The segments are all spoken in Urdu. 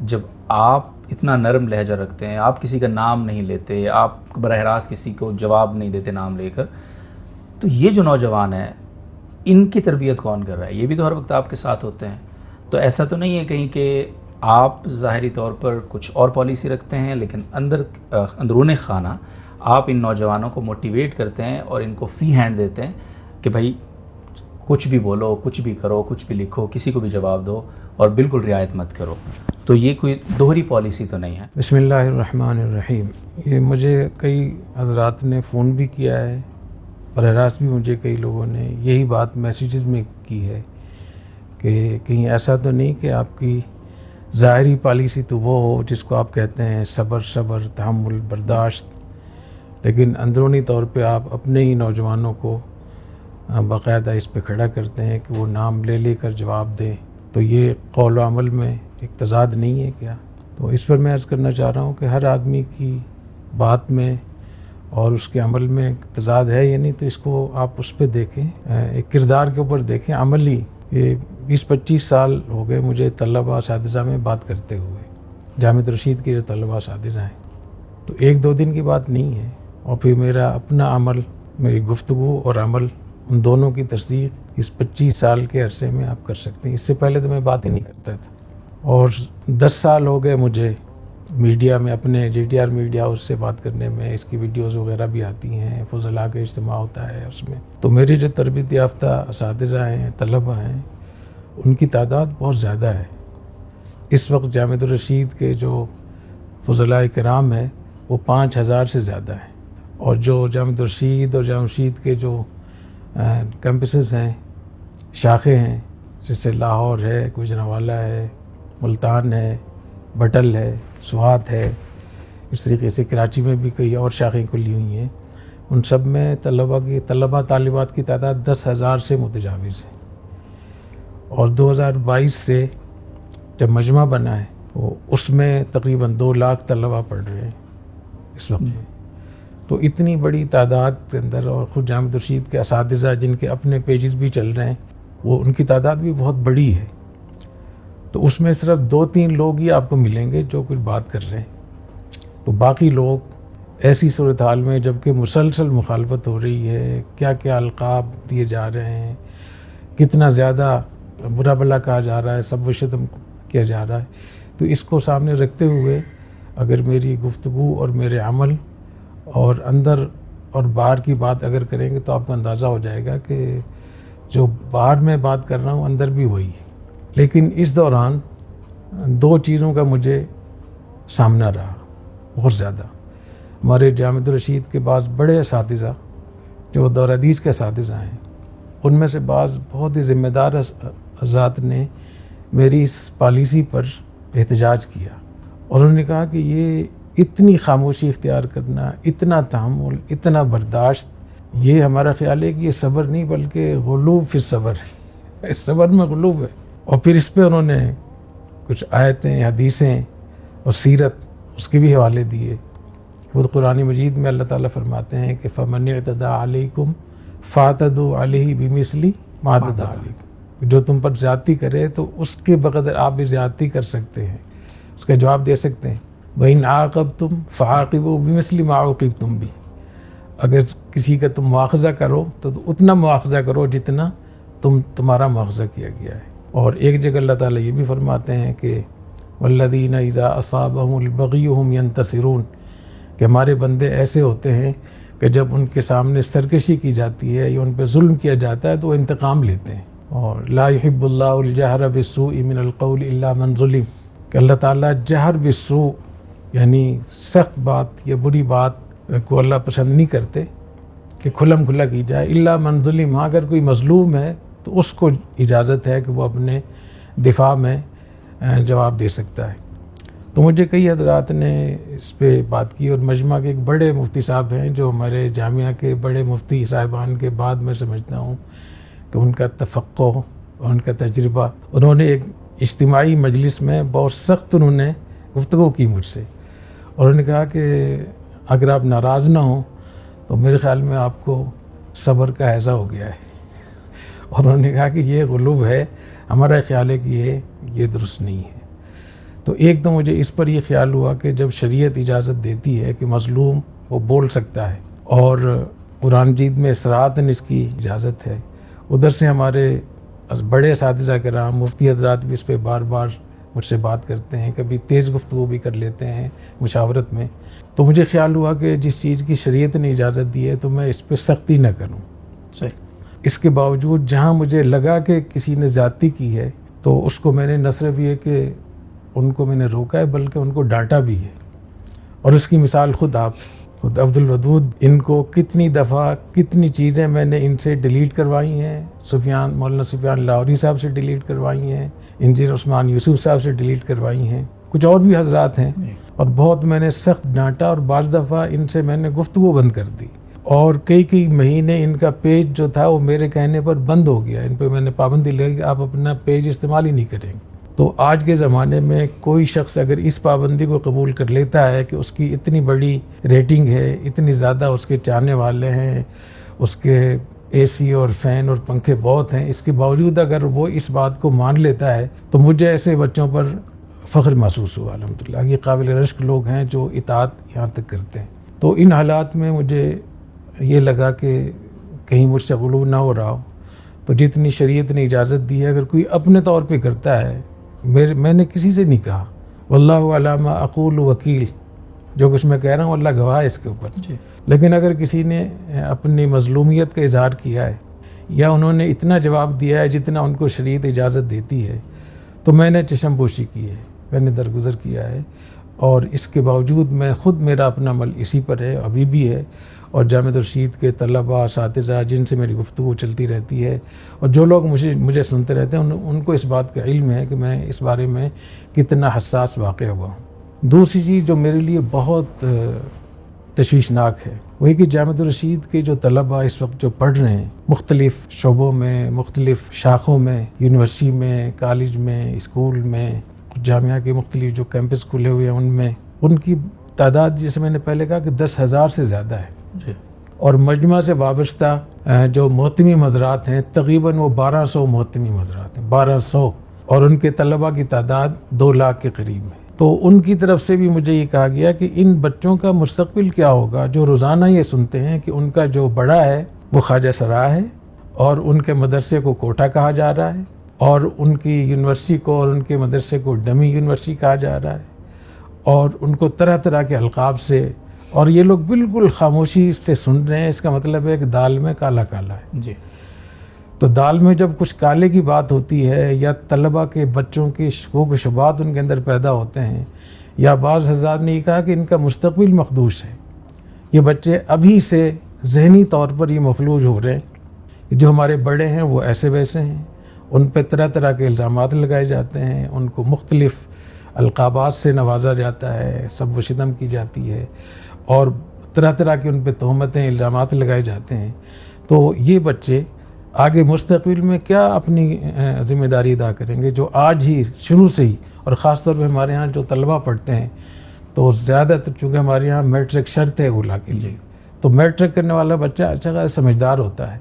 جب آپ اتنا نرم لہجہ رکھتے ہیں، آپ کسی کا نام نہیں لیتے، آپ براہ راست کسی کو جواب نہیں دیتے نام لے کر، تو یہ جو نوجوان ہیں ان کی تربیت کون کر رہا ہے؟ یہ بھی تو ہر وقت آپ کے ساتھ ہوتے ہیں. تو ایسا تو نہیں ہے کہیں کہ آپ ظاہری طور پر کچھ اور پالیسی رکھتے ہیں لیکن اندرون خانہ آپ ان نوجوانوں کو موٹیویٹ کرتے ہیں اور ان کو فری ہینڈ دیتے ہیں کہ بھائی کچھ بھی بولو، کچھ بھی کرو، کچھ بھی لکھو، کسی کو بھی جواب دو اور بالکل رعایت مت کرو. تو یہ کوئی دوہری پالیسی تو نہیں ہے؟ بسم اللہ الرحمن الرحیم. یہ مجھے کئی حضرات نے فون بھی کیا ہے، براہ راست بھی مجھے کئی لوگوں نے یہی بات میسیجز میں کی ہے کہ کہیں ایسا تو نہیں کہ آپ کی ظاہری پالیسی تو وہ ہو جس کو آپ کہتے ہیں صبر، تحمل، برداشت، لیکن اندرونی طور پہ آپ اپنے ہی نوجوانوں کو باقاعدہ اس پہ کھڑا کرتے ہیں کہ وہ نام لے لے کر جواب دیں. تو یہ قول و عمل میں ایک تضاد نہیں ہے کیا؟ تو اس پر میں عرض کرنا چاہ رہا ہوں کہ ہر آدمی کی بات میں اور اس کے عمل میں تضاد ہے یا نہیں، تو اس کو آپ اس پہ دیکھیں، ایک کردار کے اوپر دیکھیں عملی. یہ 20-25 سال ہو گئے مجھے طلبہ اساتذہ میں بات کرتے ہوئے، جامعہ رشید کے جو طلبہ اساتذہ ہیں، تو 1-2 دن کی بات نہیں ہے. اور پھر میرا اپنا عمل، میری گفتگو اور عمل، ان دونوں کی تصدیق اس 25 سال کے عرصے میں آپ کر سکتے ہیں. اس سے پہلے تو میں بات ہی نہیں کرتا تھا. اور 10 سال ہو گئے مجھے میڈیا میں، اپنے GTR میڈیا ہاؤس سے بات کرنے میں. اس کی ویڈیوز وغیرہ بھی آتی ہیں، فضلاء کا اجتماع ہوتا ہے اس میں. تو میری جو تربیت یافتہ اساتذہ ہیں، طلبہ ہیں، ان کی تعداد بہت زیادہ ہے. اس وقت جامعہ رشید کے جو فضلاء کرام ہیں وہ 5000 سے زیادہ ہیں. اور جو جامعہ رشید اور جامعہ رشید کے جو کیمپسز ہیں، شاخیں ہیں، جیسے لاہور ہے، گوجرانوالہ ہے، ملتان ہے، بٹل ہے، سوات ہے، اس طریقے سے کراچی میں بھی کئی اور شاخیں کھلی ہوئی ہیں. ان سب میں طلبہ طالبات کی تعداد 10,000 سے متجاوز ہے. اور 2022 سے جب مجمع بنا ہے تو اس میں تقریباً 2 لاکھ طلبہ پڑھ رہے ہیں اس وقت میں. تو اتنی بڑی تعداد کے اندر، اور خود جامعہ رشید کے اساتذہ جن کے اپنے پیجز بھی چل رہے ہیں، وہ ان کی تعداد بھی بہت بڑی ہے. تو اس میں صرف 2-3 لوگ ہی آپ کو ملیں گے جو کچھ بات کر رہے ہیں. تو باقی لوگ ایسی صورتحال میں جبکہ مسلسل مخالفت ہو رہی ہے، کیا کیا القاب دیے جا رہے ہیں، کتنا زیادہ برا بھلا کہا جا رہا ہے، سب و شتم کیا جا رہا ہے، تو اس کو سامنے رکھتے ہوئے اگر میری گفتگو اور میرے عمل اور اندر اور باہر کی بات اگر کریں گے تو آپ کو اندازہ ہو جائے گا کہ جو باہر میں بات کر رہا ہوں اندر بھی وہی ہے. لیکن اس دوران 2 چیزوں کا مجھے سامنا رہا بہت زیادہ. ہمارے جامعہ رشید کے بعض بڑے اساتذہ جو دور حدیث کے اساتذہ ہیں، ان میں سے بعض بہت ہی ذمہ دار حضرات نے میری اس پالیسی پر احتجاج کیا، اور انہوں نے کہا کہ یہ اتنی خاموشی اختیار کرنا، اتنا تحمل، اتنا برداشت، یہ ہمارا خیال ہے کہ یہ صبر نہیں بلکہ غلوب فی الصبر ہے، اس صبر میں غلوب ہے. اور پھر اس پہ انہوں نے کچھ آیتیں، حدیثیں اور سیرت اس کے بھی حوالے دیے. خود قرآن مجید میں اللہ تعالیٰ فرماتے ہیں کہ فَمَنِ اعْتَدَىٰ عَلَيْكُمْ فَاعْتَدُوا عَلَيْهِ بِمِثْلِ مَا اعْتَدَىٰ عَلَيْكُمْ. جو تم پر زیادتی کرے تو اس کے بقدر آپ بھی زیادتی کر سکتے ہیں، اس کا جواب دے سکتے ہیں. وَإِنْ عَاقَبْتُمْ فَعَاقِبُوا بِمِثْلِ مَا عُوقِبْتُمْ بِهِ. اگر کسی کا تم مواخذہ کرو تو اتنا مواخذہ کرو جتنا تمہارا مواخذہ کیا گیا ہے. اور ایک جگہ اللہ تعالیٰ یہ بھی فرماتے ہیں کہ وَالَّذِينَ إِذَا أَصَابَهُمُ الْبَغْيُ هُمْ يَنْتَصِرُونَ، کہ ہمارے بندے ایسے ہوتے ہیں کہ جب ان کے سامنے سرکشی کی جاتی ہے یا ان پہ ظلم کیا جاتا ہے تو وہ انتقام لیتے ہیں. اور لا يحب اللہ الجہر بالسوء من القول الا من ظلم، کہ اللہ تعالیٰ جہر بالسوء یعنی سخت بات یا بری بات کو اللہ پسند نہیں کرتے کہ کھلم کھلا کی جائے. الا من ظلم، اگر کوئی مظلوم ہے تو اس کو اجازت ہے کہ وہ اپنے دفاع میں جواب دے سکتا ہے. تو مجھے کئی حضرات نے اس پہ بات کی، اور مجمع کے ایک بڑے مفتی صاحب ہیں جو ہمارے جامعہ کے بڑے مفتی صاحبان کے بعد میں سمجھتا ہوں کہ ان کا تفقہ اور ان کا تجربہ، انہوں نے ایک اجتماعی مجلس میں بہت سخت انہوں نے گفتگو کی مجھ سے، اور انہوں نے کہا کہ اگر آپ ناراض نہ ہوں تو میرے خیال میں آپ کو صبر کا ہیضہ ہو گیا ہے. اور انہوں نے کہا کہ یہ غلوب ہے، ہمارا خیال ہے کہ یہ درست نہیں ہے. تو ایک تو مجھے اس پر یہ خیال ہوا کہ جب شریعت اجازت دیتی ہے کہ مظلوم وہ بول سکتا ہے اور قرآن مجید میں صراحتاً اس کی اجازت ہے، ادھر سے ہمارے بڑے اساتذہ کرام مفتی حضرات بھی اس پہ بار بار مجھ سے بات کرتے ہیں، کبھی تیز گفتگو بھی کر لیتے ہیں مشاورت میں، تو مجھے خیال ہوا کہ جس چیز کی شریعت نے اجازت دی ہے تو میں اس پہ سختی نہ کروں۔ صحیح۔ اس کے باوجود جہاں مجھے لگا کہ کسی نے زیادتی کی ہے تو اس کو میں نے نہ صرف یہ کہ ان کو میں نے روکا ہے بلکہ ان کو ڈانٹا بھی ہے، اور اس کی مثال خود عبد الودود، ان کو کتنی دفعہ کتنی چیزیں میں نے ان سے ڈیلیٹ کروائی ہیں، مولانا سفیان لاہوری صاحب سے ڈیلیٹ کروائی ہیں، انجینئر عثمان یوسف صاحب سے ڈیلیٹ کروائی ہیں، کچھ اور بھی حضرات ہیں، اور بہت میں نے سخت ڈانٹا، اور بعض دفعہ ان سے میں نے گفتگو بند کر دی، اور کئی مہینے ان کا پیج جو تھا وہ میرے کہنے پر بند ہو گیا، ان پہ میں نے پابندی لگائی کہ آپ اپنا پیج استعمال ہی نہیں کریں گے۔ تو آج کے زمانے میں کوئی شخص اگر اس پابندی کو قبول کر لیتا ہے کہ اس کی اتنی بڑی ریٹنگ ہے، اتنی زیادہ اس کے چاہنے والے ہیں، اس کے اے سی اور فین اور پنکھے بہت ہیں، اس کے باوجود اگر وہ اس بات کو مان لیتا ہے تو مجھے ایسے بچوں پر فخر محسوس ہوا۔ الحمدللہ یہ قابل رشک لوگ ہیں جو اطاعت یہاں تک کرتے ہیں۔ تو ان حالات میں مجھے یہ لگا کہ کہیں مجھ سے غلو نہ ہو رہا ہو، تو جتنی شریعت نے اجازت دی ہے اگر کوئی اپنے طور پہ کرتا ہے، میں نے کسی سے نہیں کہا، واللہ علی ما اقول وکیل، جو کچھ میں کہہ رہا ہوں اللہ گواہ ہے اس کے اوپر، لیکن اگر کسی نے اپنی مظلومیت کا اظہار کیا ہے یا انہوں نے اتنا جواب دیا ہے جتنا ان کو شریعت اجازت دیتی ہے، تو میں نے چشم پوشی کی ہے، میں نے درگزر کیا ہے، اور اس کے باوجود میں خود میرا اپنا عمل اسی پر ہے، ابھی بھی ہے، اور جامعہ رشید کے طلباء اساتذہ جن سے میری گفتگو چلتی رہتی ہے اور جو لوگ مجھے سنتے رہتے ہیں ان کو اس بات کا علم ہے کہ میں اس بارے میں کتنا حساس واقع ہوا ہوں۔ دوسری چیز جو میرے لیے بہت تشویشناک ہے وہ یہ کہ جامعہ رشید کے جو طلباء اس وقت جو پڑھ رہے ہیں مختلف شعبوں میں، مختلف شاخوں میں، یونیورسٹی میں، کالج میں، اسکول میں، جامعہ کے مختلف جو کیمپس کھلے ہوئے ہیں ان میں، ان کی تعداد جیسے میں نے پہلے کہا کہ 10,000 سے زیادہ ہے، اور مجمع سے وابستہ جو محتمی مزرات ہیں تقریباً وہ 1200 محتمی مزرات ہیں، 1200، اور ان کے طلباء کی تعداد 2 لاکھ کے قریب ہے۔ تو ان کی طرف سے بھی مجھے یہ کہا گیا کہ ان بچوں کا مستقبل کیا ہوگا جو روزانہ یہ سنتے ہیں کہ ان کا جو بڑا ہے وہ خواجہ سرا ہے، اور ان کے مدرسے کو کوٹا کہا جا رہا ہے، اور ان کی یونیورسٹی کو اور ان کے مدرسے کو ڈمی یونیورسٹی کہا جا رہا ہے، اور ان کو طرح طرح کے القاب سے، اور یہ لوگ بالکل خاموشی سے سن رہے ہیں۔ اس کا مطلب ہے کہ دال میں کالا کالا ہے۔ جی۔ تو دال میں جب کچھ کالے کی بات ہوتی ہے یا طلباء کے بچوں کے شکوک و شبہات ان کے اندر پیدا ہوتے ہیں، یا بعض حضرات نے یہ کہا کہ ان کا مستقبل مخدوش ہے، یہ بچے ابھی سے ذہنی طور پر یہ مفلوج ہو رہے ہیں، جو ہمارے بڑے ہیں وہ ایسے ویسے ہیں، ان پہ طرح طرح کے الزامات لگائے جاتے ہیں، ان کو مختلف القابات سے نوازا جاتا ہے، سب و شتم کی جاتی ہے، اور طرح طرح کے ان پہ تہمتیں، الزامات لگائے جاتے ہیں۔ تو یہ بچے آگے مستقبل میں کیا اپنی ذمہ داری ادا کریں گے، جو آج ہی شروع سے ہی، اور خاص طور پہ ہمارے ہاں جو طلباء پڑھتے ہیں تو زیادہ تر چونکہ ہمارے ہاں میٹرک شرط ہے اولا کے لیے، تو میٹرک کرنے والا بچہ اچھا خاصا سمجھدار ہوتا ہے،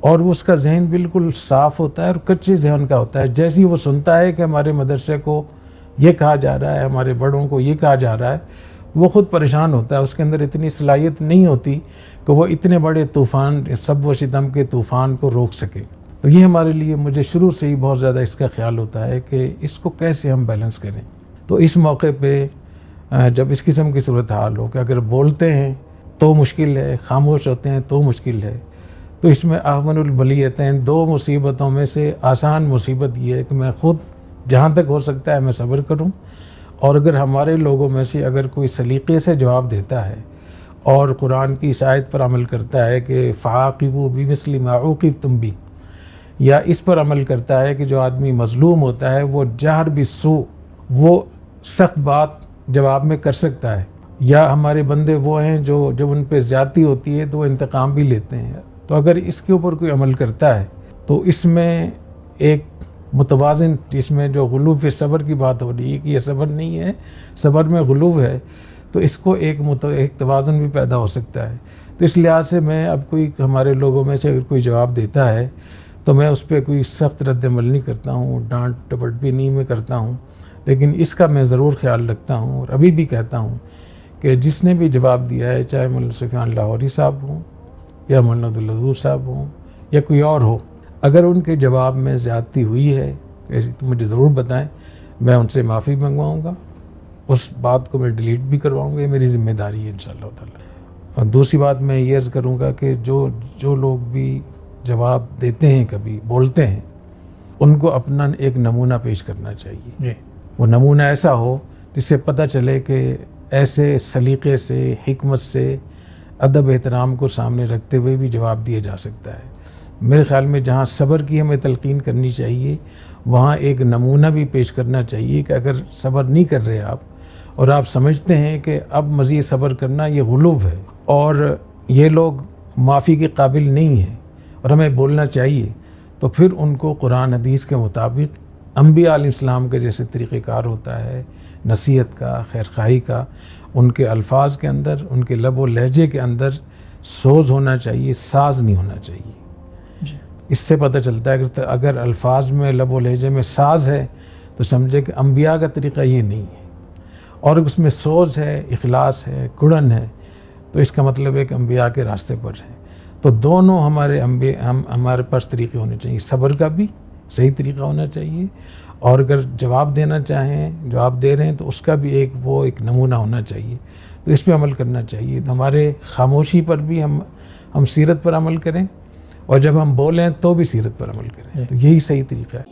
اور اس کا ذہن بالکل صاف ہوتا ہے اور کچے ذہن کا ہوتا ہے۔ جیسے ہی وہ سنتا ہے کہ ہمارے مدرسے کو یہ کہا جا رہا ہے، ہمارے بڑوں کو یہ کہا جا رہا ہے، وہ خود پریشان ہوتا ہے، اس کے اندر اتنی صلاحیت نہیں ہوتی کہ وہ اتنے بڑے طوفان، سب و شتم کے طوفان کو روک سکے۔ تو یہ ہمارے لیے، مجھے شروع سے ہی بہت زیادہ اس کا خیال ہوتا ہے کہ اس کو کیسے ہم بیلنس کریں۔ تو اس موقع پہ جب اس قسم کی صورتحال ہو کہ اگر بولتے ہیں تو مشکل ہے، خاموش ہوتے ہیں تو مشکل ہے، تو اس میں احون البلیتین، 2 مصیبتوں میں سے آسان مصیبت یہ ہے کہ میں خود جہاں تک ہو سکتا ہے میں صبر کروں، اور اگر ہمارے لوگوں میں سے اگر کوئی سلیقے سے جواب دیتا ہے اور قرآن کی اس آیت پر عمل کرتا ہے کہ فعاقبوا بمثل ما عوقبتم بہ، یا اس پر عمل کرتا ہے کہ جو آدمی مظلوم ہوتا ہے وہ جہر بالسوء، وہ سخت بات جواب میں کر سکتا ہے، یا ہمارے بندے وہ ہیں جو جب ان پہ زیادتی ہوتی ہے تو وہ انتقام بھی لیتے ہیں، تو اگر اس کے اوپر کوئی عمل کرتا ہے تو اس میں ایک متوازن، جس میں جو غلو فی صبر کی بات ہو رہی ہے کہ یہ صبر نہیں ہے، صبر میں غلو ہے، تو اس کو ایک توازن بھی پیدا ہو سکتا ہے۔ تو اس لحاظ سے میں اب کوئی ہمارے لوگوں میں سے اگر کوئی جواب دیتا ہے تو میں اس پہ کوئی سخت رد عمل نہیں کرتا ہوں، ڈانٹ ٹپٹ بھی نہیں میں کرتا ہوں، لیکن اس کا میں ضرور خیال رکھتا ہوں اور ابھی بھی کہتا ہوں کہ جس نے بھی جواب دیا ہے، چاہے مولانا سفیان لاہوری صاحب ہوں یا مولانا عبدالودود صاحب ہوں یا کوئی اور ہو، اگر ان کے جواب میں زیادتی ہوئی ہے تو مجھے ضرور بتائیں، میں ان سے معافی منگواؤں گا، اس بات کو میں ڈیلیٹ بھی کرواؤں گا، یہ میری ذمہ داری ہے انشاءاللہ تعالی۔ اور دوسری بات میں یہ عرض کروں گا کہ جو لوگ بھی جواب دیتے ہیں، کبھی بولتے ہیں، ان کو اپنا ایک نمونہ پیش کرنا چاہیے جی، وہ نمونہ ایسا ہو جس سے پتہ چلے کہ ایسے سلیقے سے، حکمت سے، ادب احترام کو سامنے رکھتے ہوئے بھی جواب دیا جا سکتا ہے۔ میرے خیال میں جہاں صبر کی ہمیں تلقین کرنی چاہیے، وہاں ایک نمونہ بھی پیش کرنا چاہیے کہ اگر صبر نہیں کر رہے آپ اور آپ سمجھتے ہیں کہ اب مزید صبر کرنا یہ غلو ہے اور یہ لوگ معافی کے قابل نہیں ہیں اور ہمیں بولنا چاہیے، تو پھر ان کو قرآن حدیث کے مطابق انبیاء علیہ السلام کے جیسے طریقہ کار ہوتا ہے نصیحت کا، خیرخواہی کا، ان کے الفاظ کے اندر، ان کے لب و لہجے کے اندر سوز ہونا چاہیے، ساز نہیں ہونا چاہیے۔ جی، اس سے پتہ چلتا ہے کہ اگر الفاظ میں، لب و لہجے میں ساز ہے تو سمجھے کہ انبیاء کا طریقہ یہ نہیں ہے، اور اس میں سوز ہے، اخلاص ہے، کڑن ہے، تو اس کا مطلب ہے کہ انبیاء کے راستے پر ہیں۔ تو دونوں ہمارے پاس طریقے ہونے چاہیے، صبر کا بھی صحیح طریقہ ہونا چاہیے، اور اگر جواب دینا چاہیں، جواب دے رہے ہیں تو اس کا بھی ایک نمونہ ہونا چاہیے، تو اس پہ عمل کرنا چاہیے۔ تو ہمارے خاموشی پر بھی ہم سیرت پر عمل کریں، اور جب ہم بولیں تو بھی سیرت پر عمل کریں، تو یہی صحیح طریقہ ہے۔